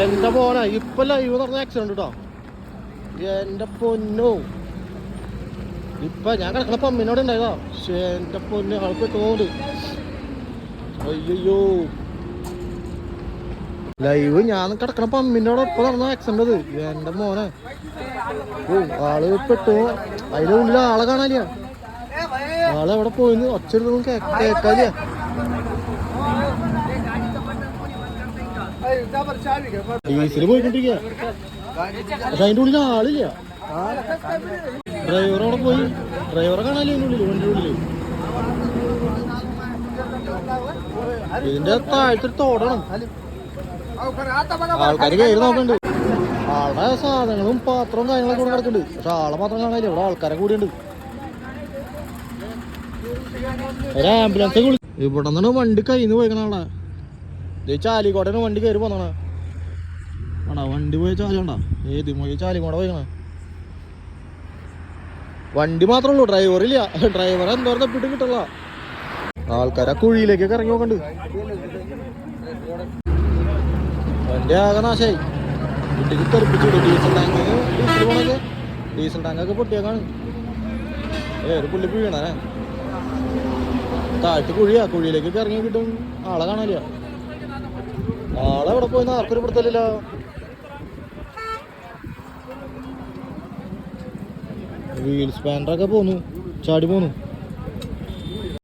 എന്റെ മോനെ ഇപ്പൊ ലൈവ് നടന്ന ആക്സിഡന്റ് കേട്ടോ. എന്റെ പൊന്നോ, ഇപ്പൊ ഞാൻ കിടക്കണ പമ്മിനോട് ഉണ്ടായതാ. പക്ഷേ എന്റെ പൊന്ന് ആൾക്ക് തോന്നുന്നുണ്ട്. അയ്യോ, ലൈവ് ഞാൻ കിടക്കണ പമ്മിനോട് ഇപ്പൊ നടന്ന ആക്സിഡന്റ് അത്. എന്റെ മോനെ, ഓ ആള് പെട്ടു. അതിന്റെ ഉള്ളിൽ ആളെ കാണാനില്ല. ആളെവിടെ പോയിന്ന് ഒച്ചെടുത്തൊന്നും കേക്കാനില്ല. ഡീസല് പോയിക്കൊണ്ടിരിക്കുക. പക്ഷെ അതിന്റെ ഉള്ളിൽ ആളില്ല. ഡ്രൈവർ അവിടെ പോയി. ഡ്രൈവറെ കാണാനില്ല അതിന്റെ ഉള്ളില്, വണ്ടിയുടെ ഉള്ളില്. ഇതിന്റെ താഴത്തൊരു തോടാണ്. ആൾക്കാര് കയറി നോക്കണ്ട്. ആളുടെ സാധനങ്ങളും പാത്രവും കാര്യങ്ങളൊക്കെ കൂടെ കിടക്കുന്നുണ്ട്. പക്ഷെ ആളെ മാത്രം കാണാനില്ല. ഇവിടെ ആൾക്കാരെ കൂടിയുണ്ട്. ഒരു ആംബുലൻസ് വിളി. ഇവിടെ നിന്നാണ് വണ്ടി കയ്യിൽ പോയിക്കണ ആളെ. ചാലിക്കോട്ടന് വണ്ടി കയറി പോന്നാണ്. ആണോ വണ്ടി പോയ ചാലിണ്ടാ? ഏത് പോയി ചാലിക്കോടെ പോയിക്കണ. വണ്ടി മാത്രമേ ഉള്ളൂ, ഡ്രൈവറില്ല. ഡ്രൈവറെ എന്തോരം തപ്പിട്ട് കിട്ടല്ല. ആൾക്കാരെ കുഴിയിലേക്കൊക്കെ ഇറങ്ങി നോക്കണ്ട്. വണ്ടി ആകെ നാശായി. കുട്ടിക്ക് തെറിപ്പിച്ചിട്ടു. ഡീസൽ ടാങ്കൊക്കെ പൊട്ടിയേക്കാണ്. ഒരു പുള്ളി വീണേ. താഴ്ത്ത് കുഴിയാ. കുഴിയിലേക്കൊക്കെ ഇറങ്ങി കിട്ടും. ആളെ കാണാനില്ല. ആളെ എവിടെ പോയിന്ന് ആർക്കൊരു പിടുത്തമില്ല. വീൽ സ്പാൻഡറൊക്കെ പോന്നു, ചാടി പോന്നു.